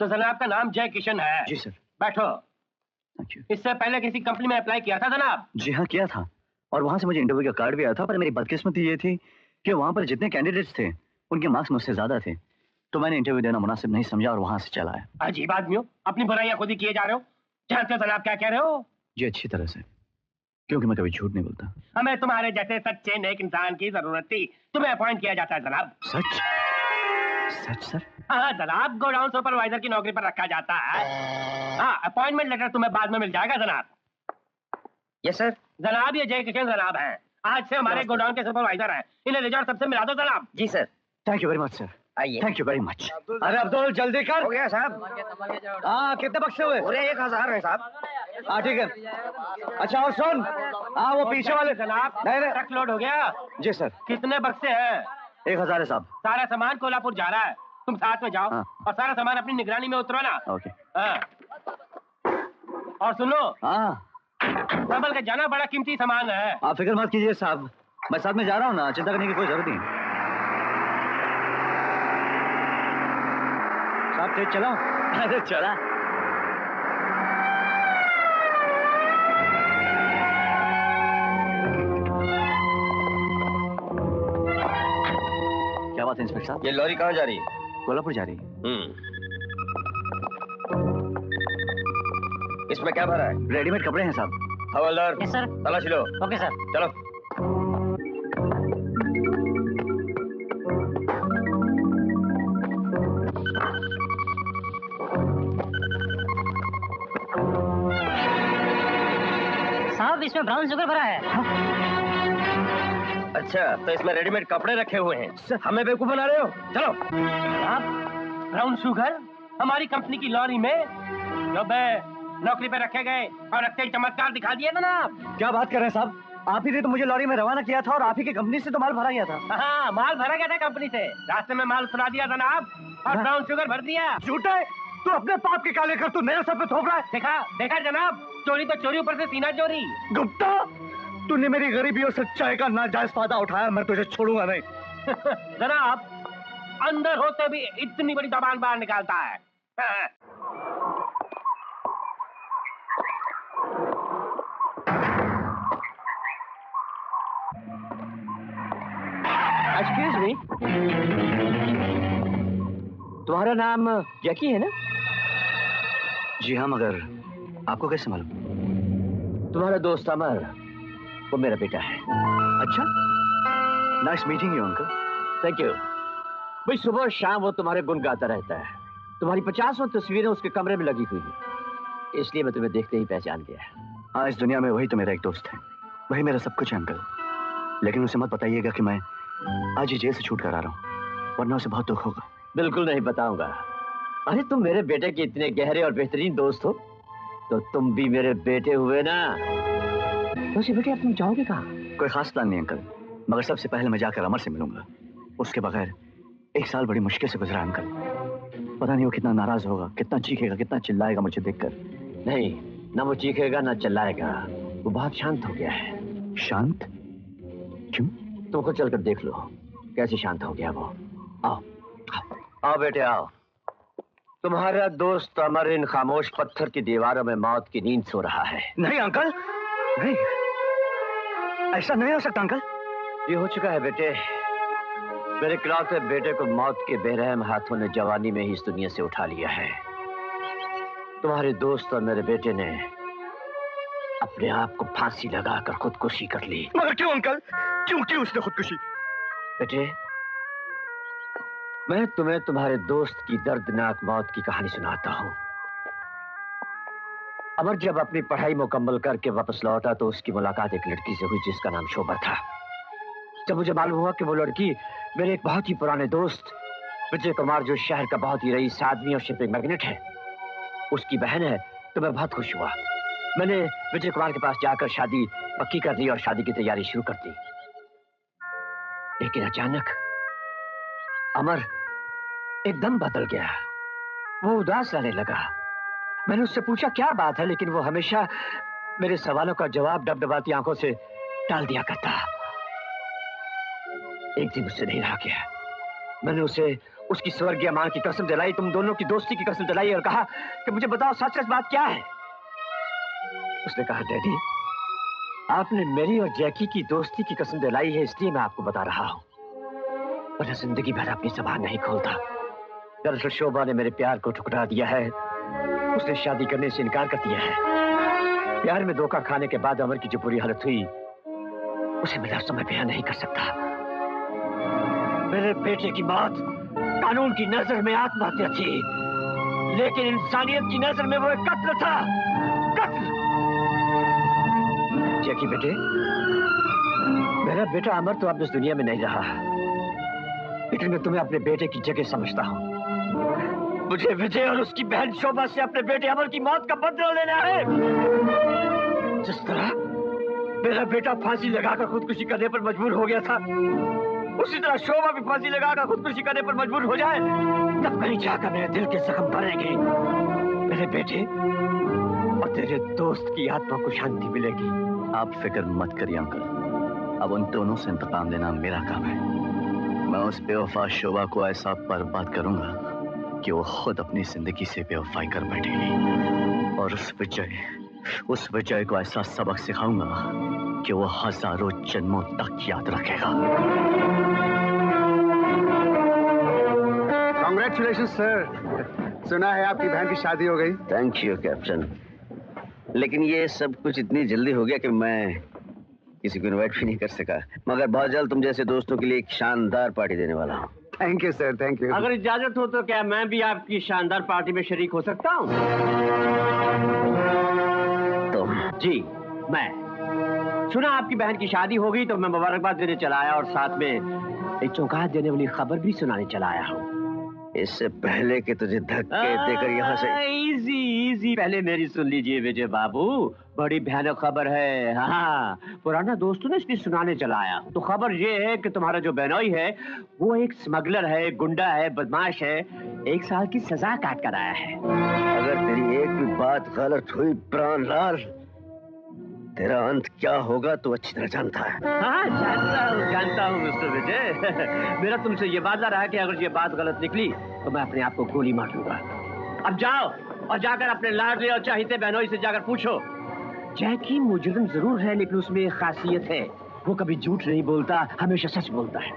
तो जनाब का नाम जय किशन है। जी सर। बैठो। Thank you. इससे पहले किसी कंपनी में अप्लाई किया था जनाब? जी हाँ, किया था, और वहां से मुझे इंटरव्यू का कार्ड भी आया था, पर मेरी बदकिस्मती ये थी कि वहां पर जितने कैंडिडेट्स थे उनके मार्क्स मुझसे ज्यादा थे, तो मैंने इंटरव्यू देना मुनासिब नहीं समझा और वहां से चला आया। अजीब आदमी हो, अपनी बुराइयां खुद ही किए जा रहे हो। जानते हो जनाब क्या कह रहे हो? जी अच्छी तरह से, क्योंकि मैं कभी झूठ नहीं बोलता। हमें तुम्हारे जैसे सच्चे नेक इंसान की जरूरत थी, तुम्हें अपॉइंट किया जाता है जनाब। सच? सच सर? हाँ जनाब, गोडाउन सुपरवाइजर की नौकरी पर रखा जाता है। हाँ, अपॉइंटमेंट लेटर तुम्हें बाद में मिल जाएगा जनाब। Yes sir. जनाब ये जय किशन जनाब हैं, आज से हमारे गोडाउन के सुपरवाइजर हैं। इन्हें रिजॉर्ट सबसे मिला दो जनाब। जी sir. Thank you very much sir. आइए। Thank you very much. अरे अब्दुल जल्दी कर। हो गया साहब। हाँ, कितने बक्से हुए? पूरे 1000 है साहब। हाँ ठीक है। अच्छा और सुन, हाँ वो पीछे वाले जनाब, नहीं नहीं। ट्रक लोड हो गया। जी सर। कितने बक्से हैं? 1000 है साहब। सारा सामान कोल्हापुर जा रहा है, तुम साथ में जाओ। हाँ। और सारा सामान अपनी निगरानी में उतरो ना। ओके। हाँ। और सुनो, हाँ संभल के जाना, बड़ा कीमती सामान है। आप फिक्र मत कीजिए साहब, मैं साथ में जा रहा हूँ ना, चिंता करने की कोई जरूरत नहीं। साहब तेज चलाओ। अरे चला। क्या बात है इंस्पेक्टर साहब? ये लॉरी कहाँ जा रही है? कोल्हापुर जा रही है। इसमें क्या भरा है? रेडीमेड कपड़े हैं साहब। हवलदार। Yes sir. तलाशी लो। Okay sir. चलो। साहब इसमें ब्राउन शुगर भरा है। अच्छा, तो इसमें रेडीमेड कपड़े रखे हुए हैं। हमें बेवकूफ बना रहे हो? चलो। आप ब्राउन शुगर हमारी कंपनी की लॉरी में? नौकरी पे रखे गए और रखते ही चमत्कार दिखा दिए जनाब। क्या बात कर रहे हैं साहब? आप ही ने तो मुझे लॉरी में रवाना किया था और आप ही की कंपनी से तो माल भरा गया था। हाँ, माल भरा गया था कंपनी से, रास्ते में माल उतरा दिया जनाब और ब्राउन शुगर भर दिया। झूठा है, तू अपने पाप के काले कर तू मेरे सर पे थोप रहा है। देखा देखा जनाब, चोरी तो चोरी, ऊपर से सीना चोरी। गुप्ता, तूने मेरी गरीबी और सच्चाई का नाजायज फायदा उठाया, मैं तुझे छोड़ूंगा नहीं। जनाब, अंदर होते भी इतनी बड़ी जबान बाहर निकालता है। एक्सक्यूज मी, तुम्हारा नाम जैकी है ना? जी हाँ, मगर आपको कैसे मालूम? तुम्हारा दोस्त अमर, वो मेरा बेटा है। अच्छा, nice meeting you uncle. Thank you. भाई सुबह शाम वो तुम्हारे गुण गाता रहता है। तुम्हारी 50 तस्वीरें उसके कमरे में लगी हुई हैं, इसलिए मैं तुम्हें देखते ही पहचान गया। हाँ, इस दुनिया में वही तो मेरा एक दोस्त है, वही मेरा सब कुछ है अंकल। लेकिन उसे मत बताइएगा कि मैं आज ही जेल से छूट कर आ रहा हूँ, वरना उसे बहुत दुख होगा। बिल्कुल नहीं बताऊंगा। अरे तुम मेरे बेटे के इतने गहरे और बेहतरीन दोस्त हो, तो तुम भी मेरे बेटे हुए ना। वैसे बेटे, अब तुम जाओगे कहाँ? कोई खास प्लान नहीं अंकल, मगर सबसे पहले मैं जाकर अमर से मिलूंगा। उसके बगैर 1 साल बड़ी मुश्किल से गुजरा अंकल। पता नहीं वो कितना नाराज होगा, कितना चीखेगा, कितना चिल्लाएगा मुझे देखकर। नहीं, ना वो चीखेगा ना चिल्लाएगा, वो बहुत शांत हो गया है। शांत? क्यों? तुम खुद चलकर देख लो कैसे शांत हो गया वो। आओ आओ, आओ बेटे आओ। तुम्हारा दोस्त अमर इन खामोश पत्थर की दीवारों में मौत की नींद सो रहा है। नहीं अंकल, नहीं, ऐसा नहीं हो सकता अंकल। ये हो चुका है बेटे। मेरे इकलौते बेटे को मौत के बेरहम हाथों ने जवानी में ही इस दुनिया से उठा लिया है। तुम्हारे दोस्त और मेरे बेटे ने अपने आप को फांसी लगाकर खुदकुशी कर ली। मगर क्यों अंकल? क्यों की उसने खुदकुशी? बेटे, मैं तुम्हें तुम्हारे दोस्त की दर्दनाक मौत की कहानी सुनाता हूं। अमर जब अपनी पढ़ाई मुकम्मल करके वापस लौटा तो उसकी मुलाकात एक लड़की से हुई जिसका नाम शोभा था। जब मुझे मालूम हुआ कि वो लड़की मेरे एक बहुत ही पुराने दोस्त विजय कुमार, जो शहर का बहुत ही रईस आदमी और शिपिंग मैग्नेट है, उसकी बहन है, तो मैं बहुत खुश हुआ। मैंने विजय कुमार के पास जाकर शादी पक्की कर दी और शादी की तैयारी शुरू कर दी। लेकिन अचानक अमर एकदम बदल गया। वो उदास रहने लगा। मैंने उससे पूछा क्या बात है, लेकिन वो हमेशा मेरे सवालों का जवाब डबडबाती आंखों से टाल दिया करता। एक दिन उससे नहीं रहा गया। मैंने उसे उसकी स्वर्गीय मां की कसम दिलाई, तुम दोनों की दोस्ती की कसम दिलाई और कहा कि मुझे बताओ सच सच बात क्या है। उसने कहा डैडी, आपने मेरी और जैकी की दोस्ती की कसम दिलाई है, इसलिए मैं आपको बता रहा हूं, वरना जिंदगी भर अपनी जबान नहीं खोलता। दरअसल शोभा ने मेरे प्यार को ठुकरा दिया है, उसने शादी करने से इनकार कर दिया है। प्यार में धोखा खाने के बाद अमर की जो बुरी हालत हुई उसे मैं लफ्ज़ों में बयान नहीं कर सकता। मेरे बेटे की मौत कानून की नजर में आत्महत्या थी, लेकिन इंसानियत की नजर में वो एक कत्ल था। कत्ल। जैकी बेटे, मेरा बेटा अमर तो अब इस दुनिया में नहीं रहा, लेकिन मैं तुम्हें अपने बेटे की जगह समझता हूँ। मुझे विजय और उसकी बहन शोभा से अपने बेटे अमर की मौत का बदला लेना है। जिस तरह मेरा बेटा फांसी लगाकर खुदकुशी करने पर मजबूर हो गया था, उसी तरह शोभा भी फांसी लगाकर खुदकुशी करने पर मजबूर हो जाए, तब कहीं जाकर मेरे दिल के जख्म भरेंगे। मेरे बेटे और तेरे दोस्त की आत्मा को शांति मिलेगी। आप फिक्र मत करिए अंकल, अब उन दोनों से इंतकाम लेना मेरा काम है। मैं उस बेवफा शोभा को ऐसा बर्बाद करूंगा कि वो खुद अपनी जिंदगी से बेवफाई कर बैठेगी, और उस विजय को ऐसा सबक सिखाऊंगा कि वो हजारों जन्मों तक याद रखेगा। कांग्रेचुलेशन सर, सुना है आपकी बहन की शादी हो गई। थैंक यू कैप्टन, लेकिन ये सब कुछ इतनी जल्दी हो गया कि मैं किसी को इनवाइट भी नहीं कर सका, मगर बहुत जल्द तुम जैसे दोस्तों के लिए एक शानदार पार्टी देने वाला हूँ। Thank you sir, thank you. अगर इजाजत हो तो क्या मैं भी आपकी शानदार पार्टी में शरीक हो सकता हूँ? तुम? जी मैं। सुना आपकी बहन की शादी हो गई तो मैं मुबारकबाद देने चला आया और साथ में एक चौंका देने वाली खबर भी सुनाने चला आया हूँ। इससे पहले कि तुझे धक्के देकर यहाँ से इजी पहले मेरी सुन लीजिए विजय बाबू, बड़ी भयानक खबर है। हाँ, पुराना दोस्तों ने इसलिए सुनाने चला आया। तो खबर ये है कि तुम्हारा जो बहनोई है वो एक स्मगलर है, गुंडा है, बदमाश है, 1 साल की सजा काट कर आया है। अगर तेरी एक भी बात गलत हुई प्राणलाल, तेरा अंत क्या होगा तो अच्छी तरह जानता है। हाँ, जानता हूँ मिस्टर विजय। मेरा तुमसे ये वादा रहा कि अगर ये बात गलत निकली तो मैं अपने आप को गोली मार लूंगा। अब जाओ और जाकर अपने लाडले और चाहते बहनोई से जाकर पूछो, जैकी मुजरिम जरूर है लेकिन उसमें एक खासियत है, वो कभी झूठ नहीं बोलता, हमेशा सच बोलता है।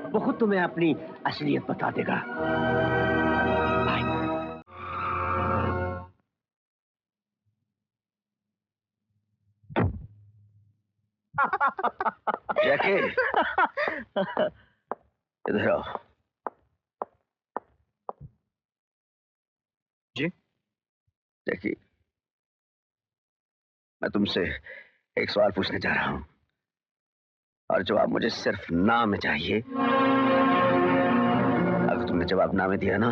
वो खुद तुम्हें अपनी असलियत बता देगा। जैकी, इधर आओ। जी? जैकी, मैं तुमसे एक सवाल पूछने जा रहा हूं और जवाब मुझे सिर्फ ना में चाहिए। अगर तुमने जवाब ना में दिया ना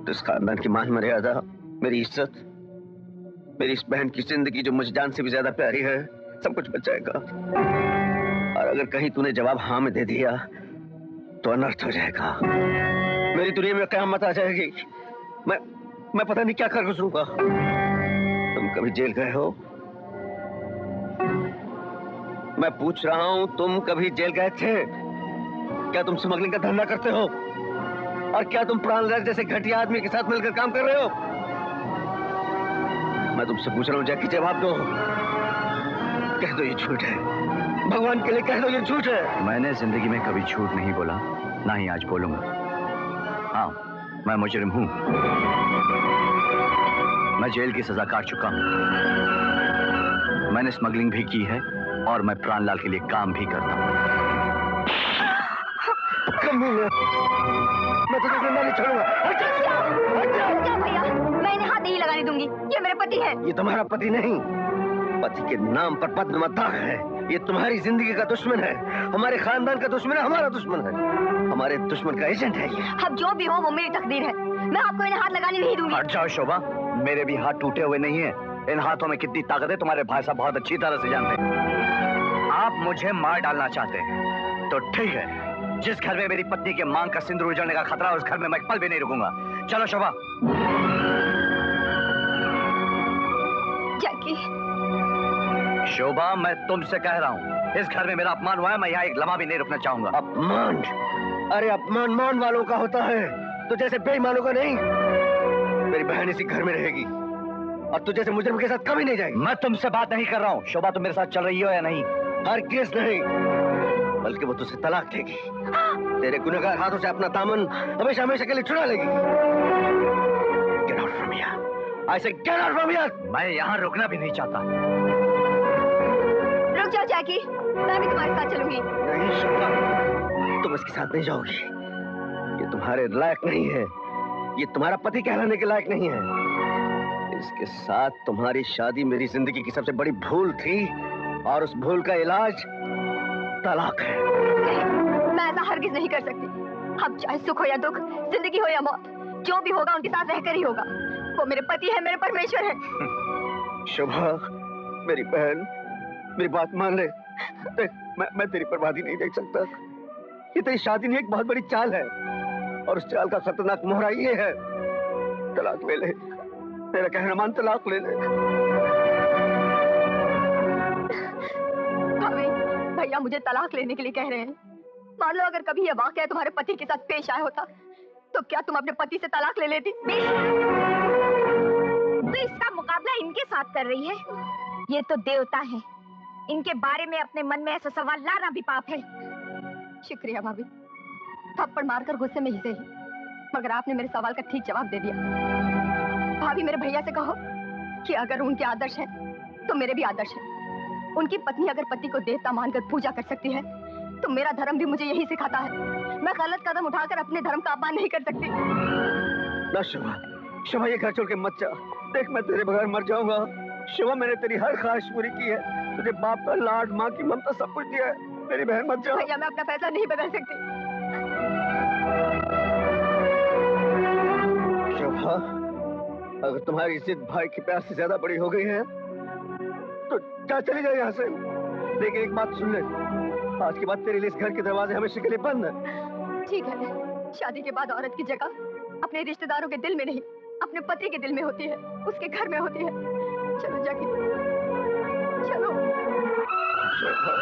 तो इस खानदान की मान मर्यादा, मेरी इज्जत, मेरी इस बहन की जिंदगी जो मुझे जान से भी ज्यादा प्यारी है, सब कुछ बच जाएगा। और अगर कहीं तूने जवाब हाँ में दे दिया तो अनर्थ हो जाएगा, मेरी दुनिया में क़यामत आ जाएगी। मैं पता नहीं क्या कर गुजरूंगा। तुम कभी जेल गए हो? मैं पूछ रहा हूं, तुम कभी जेल गए थे? क्या तुम स्मगलिंग का धंधा करते हो? और क्या तुम प्राणलाल जैसे घटिया आदमी के साथ मिलकर काम कर रहे हो? मैं तुमसे पूछ रहा हूं जैकी, जवाब दो। कह दो ये झूठ है, भगवान के लिए कह दो ये झूठ है। मैंने जिंदगी में कभी झूठ नहीं बोला, ना ही आज बोलूंगा। हाँ, मैं मुजरिम हूं, मैं जेल की सजा काट चुका हूं, मैंने स्मगलिंग भी की है और मैं प्राणलाल के लिए काम भी करता हूं। मैं तुझे जिंदा नहीं छोड़ूंगा। भैया, मैं इन्हें हाथ नहीं लगाने दूंगी, ये मेरे पति है। ये तुम्हारा पति नहीं, पति के नाम पर पद्म मत दाग है। ये तुम्हारी जिंदगी का दुश्मन है, हमारे खानदान का दुश्मन है, हमारा दुश्मन है, हमारे दुश्मन का एजेंट है ये। अब जो भी हो वो मेरी तकदीर है, मैं आपको इन्हें हाथ लगाने नहीं दूंगी। हट जाओ शोभा, मेरे भी हाथ टूटे हुए नहीं है। इन हाथों में कितनी ताकत है तुम्हारे भाई साहब बहुत अच्छी तरह से जानते हैं। आप मुझे मार डालना चाहते हैं तो ठीक है, जिस घर में मेरी पत्नी के मांग का सिंदूर उजड़ने का खतरा है उस घर में मैं एक पल भी नहीं रुकूंगा। चलो शोभा। जैकी। शोभा, मैं तुमसे कह रहा हूँ, इस घर में मेरा अपमान हुआ है, मैं यहाँ एक लम्हा भी नहीं रुकना चाहूंगा। अपमान? अरे अपमान मान वालों का होता है, तो जैसे बेईमानों का नहीं। मेरी बहन इसी घर में रहेगी और तू जैसे मुजरिम के साथ कभी नहीं जाएगी। मैं तुमसे बात नहीं कर रहा हूँ। शोभा तुम मेरे साथ चल रही हो या नहीं? हरगिज़ नहीं, बल्कि वो तुझसे तलाक देगी। तेरे गुनहगार हाथों से अपना दामन हमेशा हमेशा के लिए छुड़ा लेगी। Get out from here. I say get out from here. मैं यहाँ रुकना भी नहीं चाहता। रुक जाओ जैकी, मैं भी तुम्हारे साथ चलूंगी। नहीं शोभा, तुम इसके साथ नहीं जाओगी। ये तुम्हारे लायक नहीं है, ये तुम्हारा पति कहलाने के लायक नहीं है। इसके साथ तुम्हारी शादी मेरी जिंदगी की सबसे बड़ी भूल थी और उस भूल का इलाज तलाक है। नहीं, मैं ऐसा हरगिज नहीं कर सकती। अब चाहे सुख हो या दुख, जिंदगी हो या मौत, जो भी होगा उनके साथ रहकर ही होगा। वो मेरे पति है, मेरे परमेश्वर है। शोभा, मेरी बहन, मेरी बात मान ले। देख, मैं तेरी बर्बादी नहीं देख सकता। ये तेरी शादी नहीं, एक बहुत बड़ी चाल है और उस चाल का खतरनाक मोहरा ये है। तलाक ले ले, मेरा कहना मान, तलाक ले ले। भाभी, भैया मुझे तलाक लेने के लिए कह रहे हैं। मान लो अगर कभी यह वाकया तुम्हारे पति के साथ पेश आया होता, तो क्या तुम अपने पति से तलाक ले लेती? तो इसका मुकाबला इनके साथ कर रही है। ये तो देवता है, इनके बारे में अपने मन में ऐसा सवाल लाना भी पाप है। शुक्रिया भाभी, थप्पड़ मारकर गुस्से में ही सही, मगर आपने मेरे सवाल का ठीक जवाब दे दिया। भाभी, मेरे भैया से कहो कि अगर उनके आदर्श हैं, तो मेरे भी आदर्श हैं। उनकी पत्नी अगर पति को देवता मानकर पूजा कर सकती है, तो मेरा धर्म भी मुझे यही सिखाता है। मैं गलत कदम उठाकर अपने धर्म का अपमान नहीं कर सकती। ना शोभा, शोभा ये घर छोड़ के मत जा। देख, मैं तेरे बगैर मर जाऊंगा। शोभा, मैंने तेरी हर ख्वाहिश पूरी की है। तुझे बाप का लाड, माँ की ममता, सब कुछ दिया है। मेरी बहन मत जा। भैया, मैं अपना फैसला नहीं बदल सकती। शोभा, अगर तुम्हारी जिद भाई की प्यार से ज्यादा बड़ी हो गई है, तो जा, चली जाए यहाँ से। लेकिन एक बात सुन ले, आज के बाद तेरे लिए इस घर के दरवाजे हमेशा के लिए बंद है। ठीक है, शादी के बाद औरत की जगह अपने रिश्तेदारों के दिल में नहीं, अपने पति के दिल में होती है, उसके घर में होती है। चलो जाके, चलो। शोभा।